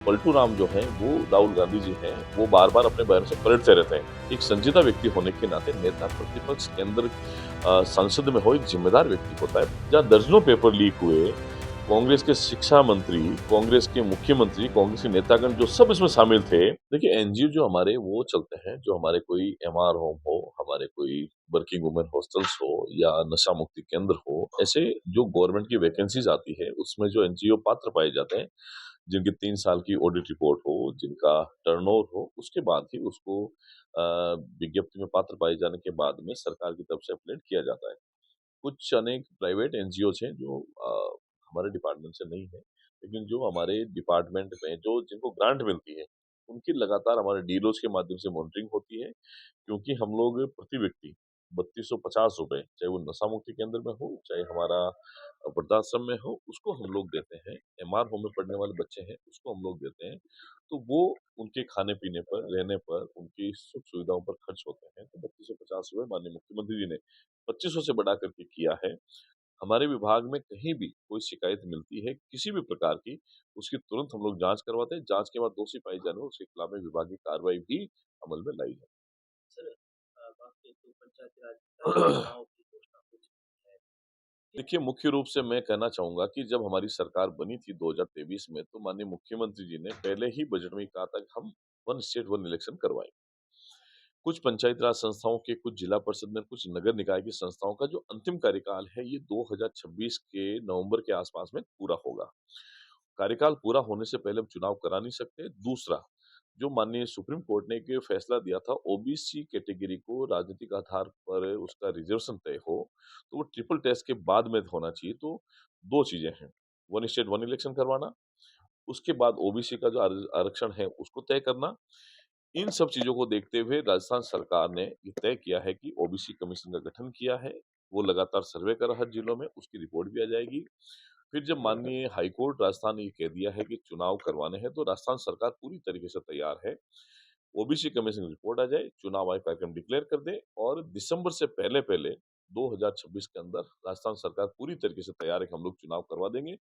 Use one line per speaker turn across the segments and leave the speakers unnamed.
पलटू राम जो हैं, वो राहुल गांधी जी हैं, वो बार-बार अपने बयान से पलटते रहते हैं। एक संजीदा व्यक्ति होने के नाते नेता प्रतिपक्ष के अंदर संसद में हो एक जिम्मेदार व्यक्ति होता है। जहाँ दर्जनों पेपर लीक हुए, कांग्रेस के शिक्षा मंत्री, कांग्रेस के मुख्यमंत्री, कांग्रेस के नेतागण जो सब इसमें शामिल थे। देखिए एनजीओ जो हमारे वो चलते हैं, जो हमारे कोई एमआर होम हो, हमारे कोई वर्किंग वुमेन हॉस्टल्स हो या नशा मुक्ति केंद्र हो, ऐसे जो गवर्नमेंट की वैकेंसीज आती है, उसमें जो एनजीओ पात्र पाए जाते हैं, जिनकी 3 साल की ऑडिट रिपोर्ट हो, जिनका टर्नओवर हो, उसके बाद ही उसको विज्ञप्ति में पात्र पाए जाने के बाद में सरकार की तरफ से अपॉइंट किया जाता है। कुछ अनेक प्राइवेट एनजीओज हैं जो हमारे डिपार्टमेंट से नहीं है, लेकिन जो हमारे डिपार्टमेंट में जो जिनको ग्रांट मिलती है, उनकी लगातार हमारे डीलर्स के माध्यम से मॉनिटरिंग होती है। क्योंकि हम लोग प्रति व्यक्ति 3250 रुपए, चाहे वो नशा मुक्ति केंद्र में हो, चाहे हमारा वृद्धाश्रम में हो, उसको हम लोग देते हैं। एमआर होम में पढ़ने वाले बच्चे हैं, उसको हम लोग देते हैं। तो वो उनके खाने-पीने पर, रहने पर, उनकी सुख-सुविधाओं पर खर्च होते हैं। तो 3250 रुपए माननीय मुख्यमंत्री जी ने 2500 से बढ़ा करके किया है। हमारे विभाग में कहीं भी कोई शिकायत मिलती है किसी भी प्रकार की, उसकी तुरंत हम लोग जाँच करवाते हैं। जाँच के बाद दोषी पाए जाने पर उसके खिलाफ में विभागीय कार्रवाई भी अमल में लाई जाती
सर बात करें तो पंचायती राज योजनाओं की घोषणा हो चुकी है।
है। देखिए, मुख्य रूप से मैं कहना चाहूँगा कि जब हमारी सरकार बनी थी 2023 में, तो माननीय मुख्यमंत्री जी ने पहले ही बजट में कहा था कि हम वन स्टेट वन इलेक्शन करवाएँगे। कुछ पंचायती राज संस्थाओं के, कुछ जिला परिषद में, कुछ नगर निकाय की संस्थाओं का जो अंतिम कार्यकाल है, ये 2026 के नवंबर के आसपास में पूरा होगा। कार्यकाल पूरा होने से पहले हम चुनाव करा नहीं सकते। दूसरा, जो माननीय सुप्रीम कोर्ट ने एक फैसला दिया था ओबीसी कैटेगरी को राजनीतिक आधार पर उसका रिजर्वेशन तय हो, तो वो ट्रिपल टेस्ट के बाद में होना चाहिए। तो 2 चीज़ें हैं, वन स्टेट वन इलेक्शन करवाना, उसके बाद ओबीसी का जो आरक्षण है उसको तय करना। इन सब चीज़ों को देखते हुए राजस्थान सरकार ने ये तय किया है कि ओबीसी कमीशन का गठन किया है। वो लगातार सर्वे कर रहा है जिलों में, उसकी रिपोर्ट भी आ जाएगी। फिर जब माननीय हाईकोर्ट राजस्थान ने ये कह दिया है कि चुनाव करवाने हैं, तो राजस्थान सरकार पूरी तरीके से तैयार है। ओबीसी कमीशन की रिपोर्ट आ जाए, चुनाव आयोग कार्यक्रम डिक्लेयर कर दे और दिसंबर से पहले-पहले 2026 के अंदर राजस्थान सरकार पूरी तरीके से तैयार है कि हम लोग चुनाव करवा देंगे।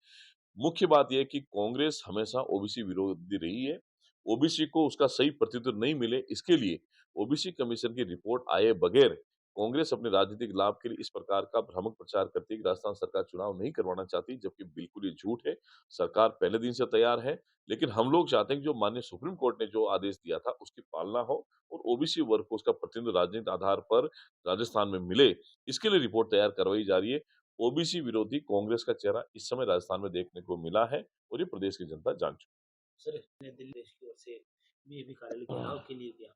मुख्य बात ये है कि कांग्रेस हमेशा ओबीसी विरोधी रही है। ओबीसी को उसका सही प्रतिनिधित्व नहीं मिले, इसके लिए ओबीसी कमीशन की रिपोर्ट आए बगैर कांग्रेस अपने राजनीतिक लाभ के लिए इस प्रकार का भ्रामक प्रचार करती है कि राजस्थान सरकार चुनाव नहीं करवाना चाहती, जबकि बिल्कुल ये झूठ है। सरकार पहले दिन से तैयार है, लेकिन हम लोग चाहते हैं कि जो माननीय सुप्रीम कोर्ट ने जो आदेश दिया था, उसकी पालना हो और ओबीसी वर्ग को उसका प्रतिनिधित्व राजनीतिक आधार पर राजस्थान में मिले, इसके लिए रिपोर्ट तैयार करवाई जा रही है। ओबीसी विरोधी कांग्रेस का चेहरा इस समय राजस्थान में देखने को मिला है और ये प्रदेश की जनता जान चुकी
सर ने दिल्ली देश की ओर से बीजेपी कार्यालय
है।
घेराव के लिए गया।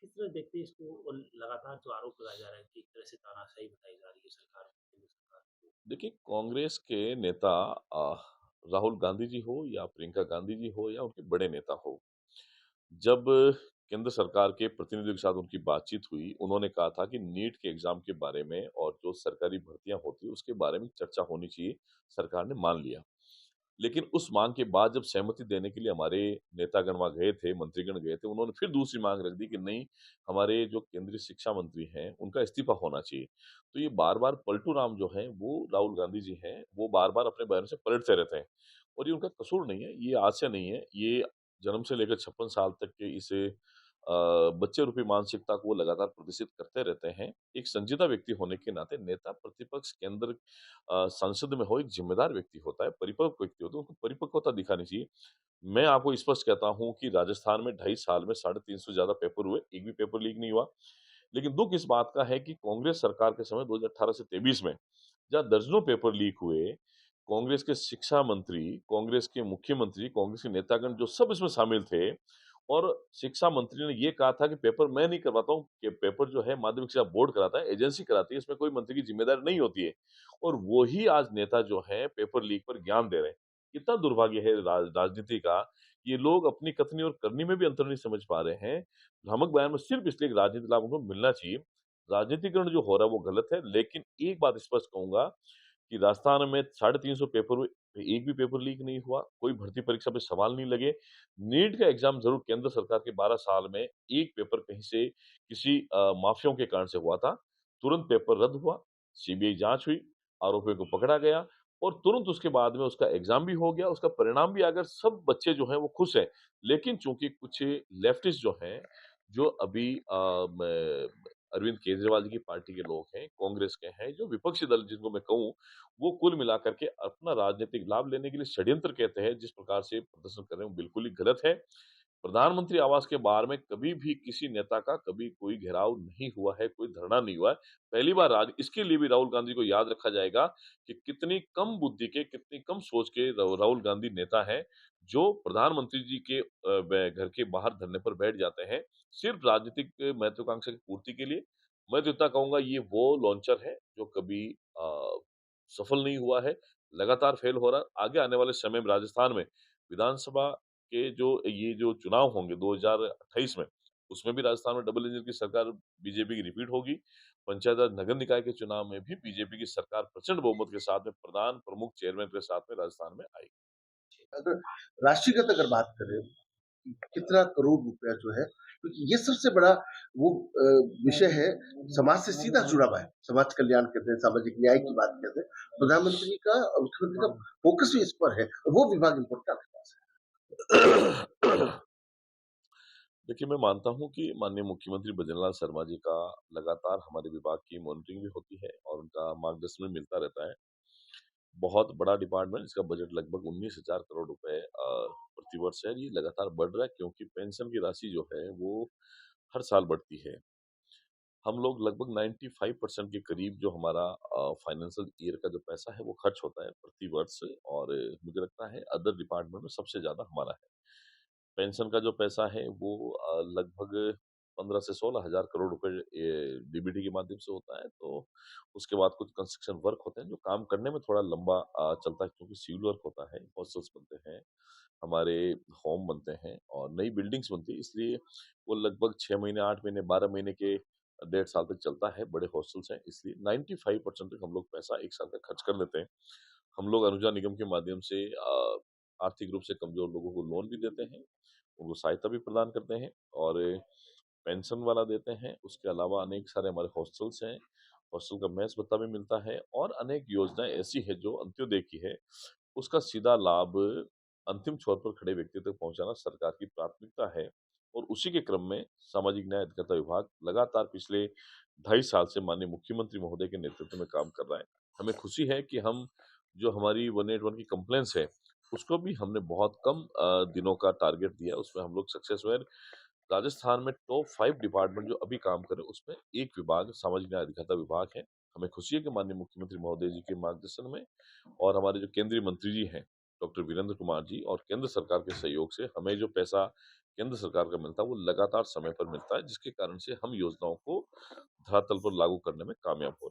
किस तरह देखते हैं इसको और लगातार जो आरोप लगाया जा रहा है कि एक तरह से तानाशाही बताई जा रही है सरकार को, केंद्र सरकार को।
देखिए, कांग्रेस के नेता राहुल गांधी जी हो या प्रियंका गांधी जी हो या उनके बड़े नेता हो, जब केंद्र सरकार के प्रतिनिधियों के साथ उनकी बातचीत हुई, उन्होंने कहा था कि नीट के एग्जाम के बारे में और जो सरकारी भर्तियां होती है उसके बारे में चर्चा होनी चाहिए। सरकार ने मान लिया। लेकिन उस मांग के बाद जब सहमति देने के लिए हमारे नेतागण वहाँ गए थे, मंत्रीगण गए थे, उन्होंने फिर दूसरी मांग रख दी कि नहीं, हमारे जो केंद्रीय शिक्षा मंत्री हैं, उनका इस्तीफा होना चाहिए। तो ये बार-बार पलटू राम जो हैं, वो राहुल गांधी जी हैं, वो बार-बार अपने बयान से पलटते रहते हैं। और ये उनका कसूर नहीं है, ये आज से नहीं है, ये जन्म से लेकर 56 साल तक के इस बच्चे रूपी मानसिकता को वो लगातार प्रदर्शित करते रहते हैं। एक संजीदा व्यक्ति होने के नाते नेता प्रतिपक्ष के अंदर संसद में हो एक जिम्मेदार व्यक्ति होता है, परिपक्व व्यक्ति होता है, उनको परिपक्वता दिखानी चाहिए। मैं आपको स्पष्ट कहता हूँ कि राजस्थान में 2.5 साल में 350 से ज़्यादा पेपर हुए, एक भी पेपर लीक नहीं हुआ। लेकिन दुःख इस बात का है कि कांग्रेस सरकार के समय 2018 से 23 में जहाँ दर्जनों पेपर लीक हुए, कांग्रेस के शिक्षा मंत्री, कांग्रेस के मुख्यमंत्री, कांग्रेस के नेतागण जो सब इसमें शामिल थे और शिक्षा मंत्री ने ये कहा था कि पेपर मैं नहीं करवाता हूँ, कि पेपर जो है माध्यमिक शिक्षा बोर्ड कराता है, एजेंसी कराती है, इसमें कोई मंत्री की ज़िम्मेदारी नहीं होती है। और वो ही आज नेता जो हैं पेपर लीक पर ज्ञान दे रहे हैं। कितना दुर्भाग्य है राजनीति का, ये लोग अपनी कथनी और करनी में भी अंतर नहीं समझ पा रहे हैं। भ्रामक बयान में सिर्फ इसलिए कि राजनीतिक लाभ उनको मिलना चाहिए। राजनीतिकरण जो हो रहा है वो गलत है, लेकिन एक बात स्पष्ट कहूँगा कि राजस्थान में 350 पेपर हुए, एक भी पेपर लीक नहीं हुआ, कोई भर्ती परीक्षा पे सवाल नहीं लगे। नीट का एग्ज़ाम ज़रूर केंद्र सरकार के 12 साल में एक पेपर कहीं से किसी माफियाओं के कारण से हुआ था। तुरंत पेपर रद्द हुआ, सीबीआई जाँच हुई, आरोपियों को पकड़ा गया और तुरंत उसके बाद में उसका एग्ज़ाम भी हो गया, उसका परिणाम भी आ गया, सब बच्चे जो हैं वो खुश हैं। लेकिन चूँकि कुछ लेफ्टिस्ट जो हैं, जो अभी म अरविंद केजरीवाल जी की पार्टी के लोग हैं, कांग्रेस के हैं, जो विपक्षी दल जिनको मैं कहूँ, वो कुल मिलाकर के अपना राजनीतिक लाभ लेने के लिए षड्यंत्र कहते हैं, जिस प्रकार से प्रदर्शन कर रहे हैं, वो बिल्कुल ही गलत है। प्रधानमंत्री आवास के बारे में कभी भी किसी नेता का कभी कोई घेराव नहीं हुआ है, कोई धरना नहीं हुआ है। पहली बार आज इसके लिए भी राहुल गांधी को याद रखा जाएगा कि कितनी कम बुद्धि के, कितनी कम सोच के राहुल गांधी नेता हैं, जो प्रधानमंत्री जी के घर के बाहर धरने पर बैठ जाते हैं, सिर्फ राजनीतिक महत्वाकांक्षा की पूर्ति के लिए। मैं तो इतना कहूँगा ये वो लॉन्चर है, जो कभी सफल नहीं हुआ है, लगातार फेल हो रहा है। आगे आने वाले समय में राजस्थान में विधानसभा के जो चुनाव होंगे 2028 में, उसमें भी राजस्थान में डबल इंजन की सरकार बीजेपी की रिपीट होगी। पंचायत राज नगर निकाय के चुनाव में भी बीजेपी की सरकार प्रचंड बहुमत के साथ में प्रधान प्रमुख चेयरमैन के साथ में राजस्थान में आएगी।
अगर राष्ट्रीयगत अगर बात करें, कितना करोड़ रुपया जो है, क्योंकि ये सबसे बड़ा वो विषय है, समाज से सीधा जुड़ा हुआ है। समाज कल्याण कहते हैं, सामाजिक न्याय की बात कहते हैं। प्रधानमंत्री का और मुख्यमंत्री का फोकस भी इस पर है, वो विभाग इम्पोर्टेंट आपके पास
देखिए, मैं मानता हूँ कि माननीय मुख्यमंत्री भजनलाल शर्मा जी का लगातार हमारे विभाग की मॉनिटरिंग भी होती है और उनका मार्गदर्शन भी मिलता रहता है। बहुत बड़ा डिपार्टमेंट, इसका बजट लगभग 19,000 करोड़ रुपए प्रतिवर्ष है। ये लगातार बढ़ रहा है क्योंकि पेंशन की राशि जो है वो हर साल बढ़ती है। हम लोग लगभग 95% के करीब जो हमारा फाइनेंशियल ईयर का जो पैसा है वो खर्च होता है प्रति वर्ष और मुझे लगता है अदर डिपार्टमेंट में सबसे ज़्यादा हमारा है। पेंशन का जो पैसा है वो लगभग 15 से 16 हज़ार करोड़ रुपए डीबीटी के माध्यम से होता है। तो उसके बाद कुछ कंस्ट्रक्शन वर्क होते हैं जो काम करने में थोड़ा लंबा चलता है क्योंकि सिविल वर्क होता है, हॉस्टल्स बनते हैं, हमारे होम बनते हैं और नई बिल्डिंग्स बनती है इसलिए वो लगभग 6 महीने, 8 महीने, 12 महीने के 1.5 साल तक चलता है, बड़े हॉस्टल्स हैं इसलिए 95% तक हम लोग पैसा 1 साल तक खर्च कर लेते हैं। हम लोग अनुजा निगम के माध्यम से आर्थिक रूप से कमज़ोर लोगों को लोन भी देते हैं, उनको सहायता भी प्रदान करते हैं और पेंशन वाला देते हैं। उसके अलावा अनेक सारे हमारे हॉस्टल्स हैं, हॉस्टल का मेस भत्ता भी मिलता है और अनेक योजनाएँ ऐसी हैं जो अंत्योदय की है, उसका सीधा लाभ अंतिम छोर पर खड़े व्यक्ति तक पहुँचाना सरकार की प्राथमिकता है और उसी के क्रम में सामाजिक न्याय अधिकारिता विभाग लगातार पिछले 2.5 साल से माननीय मुख्यमंत्री महोदय के नेतृत्व में काम कर रहा है। हमें खुशी है कि हम जो हमारी 181 की कंप्लेंट्स है, उसको भी हमने बहुत कम दिनों का टारगेट दिया, उसमें हम लोग सक्सेस हुए। राजस्थान में टॉप 5 डिपार्टमेंट जो अभी काम कर रहे हैं, उसमें एक विभाग सामाजिक न्याय अधिकारिता विभाग है। हमें खुशी है कि माननीय मुख्यमंत्री महोदय जी के मार्गदर्शन में और हमारे जो केंद्रीय मंत्री जी हैं, डॉक्टर वीरेंद्र कुमार जी और केंद्र सरकार के सहयोग से हमें जो पैसा केंद्र सरकार का मिलता है, वो लगातार समय पर मिलता है, जिसके कारण से हम योजनाओं को धरातल पर लागू करने में कामयाब हो रहे हैं।